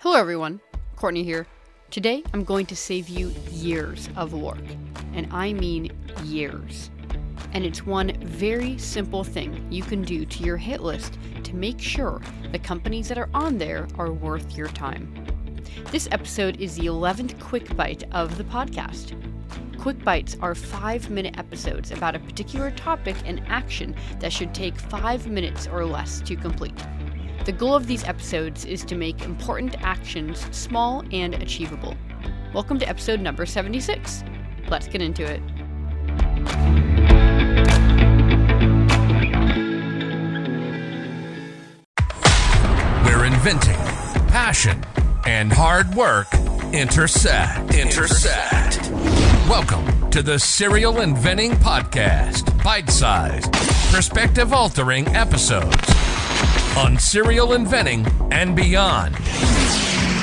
Hello everyone, Courtney here. Today I'm going to save you years of work, and I mean years. And it's one very simple thing you can do to your hit list to make sure the companies that are on there are worth your time. This episode is the 11th Quick Byte of the podcast. Quick Bytes are 5-minute episodes about a particular topic and action that should take 5 minutes or less to complete. The goal of these episodes is to make important actions small and achievable. Welcome to episode number 76. Let's get into it. Where inventing, passion, and hard work intersect. Welcome to the Serial Inventing Podcast, bite-sized, perspective-altering episodes on serial inventing and beyond.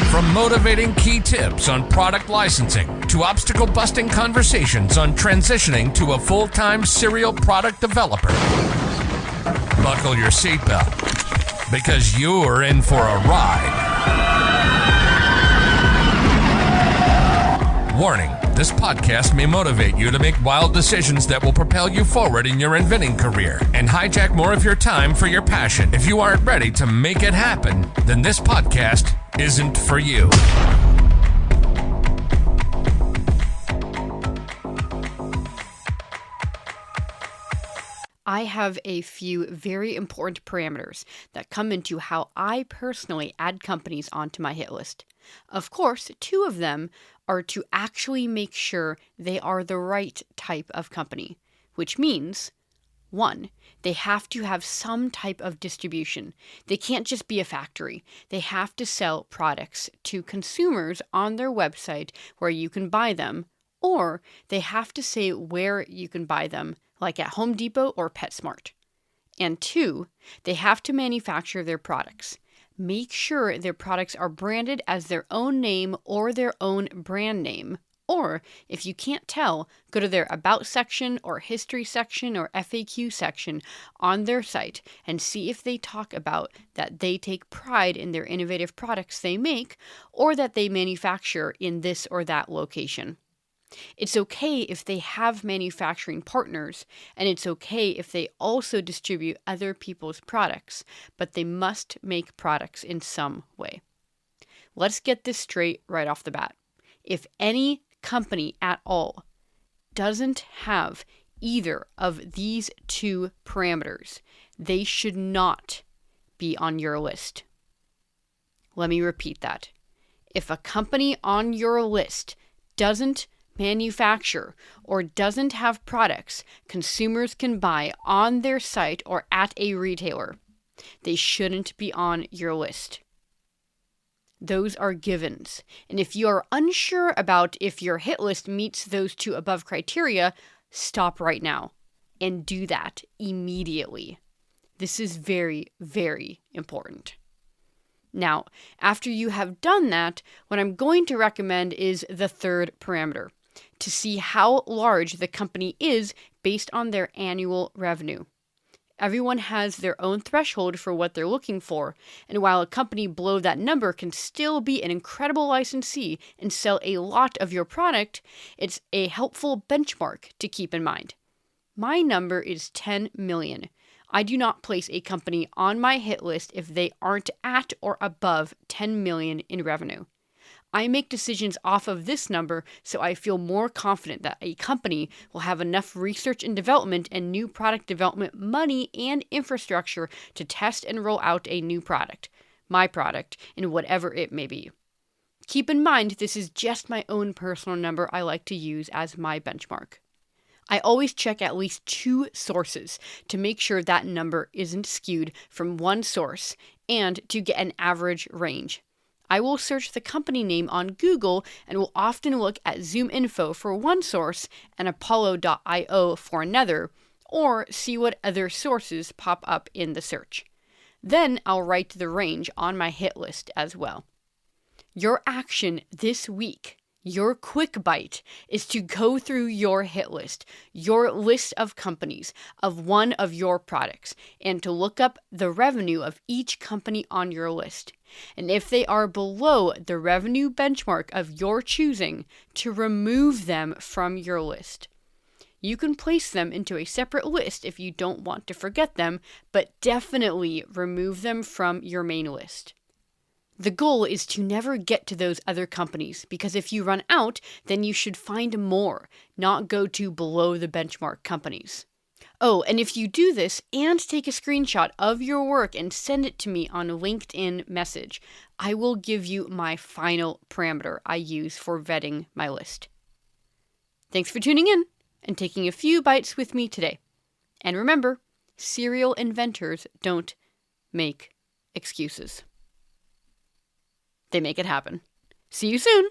From motivating key tips on product licensing to obstacle-busting conversations on transitioning to a full-time serial product developer. Buckle your seatbelt, because you're in for a ride. Warning, this podcast may motivate you to make wild decisions that will propel you forward in your inventing career and hijack more of your time for your passion. If you aren't ready to make it happen, then this podcast isn't for you. I have a few very important parameters that come into how I personally add companies onto my hit list. Of course, 2 of them are to actually make sure they are the right type of company, which means 1, they have to have some type of distribution. They can't just be a factory. They have to sell products to consumers on their website where you can buy them, or they have to say where you can buy them, like at Home Depot or PetSmart. And 2, they have to manufacture their products. Make sure their products are branded as their own name or their own brand name. Or, if you can't tell, go to their About section or History section or FAQ section on their site and see if they talk about that they take pride in their innovative products they make or that they manufacture in this or that location. It's okay if they have manufacturing partners, and it's okay if they also distribute other people's products, but they must make products in some way. Let's get this straight right off the bat. If any company at all doesn't have either of these 2 parameters, they should not be on your list. Let me repeat that. If a company on your list doesn't manufacture or doesn't have products consumers can buy on their site or at a retailer, they shouldn't be on your list. Those are givens. And if you are unsure about if your hit list meets those 2 above criteria, stop right now and do that immediately. This is very, very important. Now, after you have done that, what I'm going to recommend is the 3rd parameter, to see how large the company is based on their annual revenue. Everyone has their own threshold for what they're looking for, and while a company below that number can still be an incredible licensee and sell a lot of your product, it's a helpful benchmark to keep in mind. My number is 10 million. I do not place a company on my hit list if they aren't at or above 10 million in revenue. I make decisions off of this number so I feel more confident that a company will have enough research and development and new product development money and infrastructure to test and roll out a new product, my product, and whatever it may be. Keep in mind, this is just my own personal number I like to use as my benchmark. I always check at least 2 sources to make sure that number isn't skewed from one source and to get an average range. I will search the company name on Google and will often look at ZoomInfo for one source and Apollo.io for another, or see what other sources pop up in the search. Then I'll write the range on my hit list as well. Your action this week, Your quick bite is to go through your hit list, your list of companies of one of your products, and to look up the revenue of each company on your list. And if they are below the revenue benchmark of your choosing, to remove them from your list. You can place them into a separate list if you don't want to forget them, but definitely remove them from your main list. The goal is to never get to those other companies, because if you run out, then you should find more, not go to below the benchmark companies. Oh, and if you do this and take a screenshot of your work and send it to me on LinkedIn message, I will give you my final parameter I use for vetting my list. Thanks for tuning in and taking a few bites with me today. And remember, serial inventors don't make excuses. They make it happen. See you soon!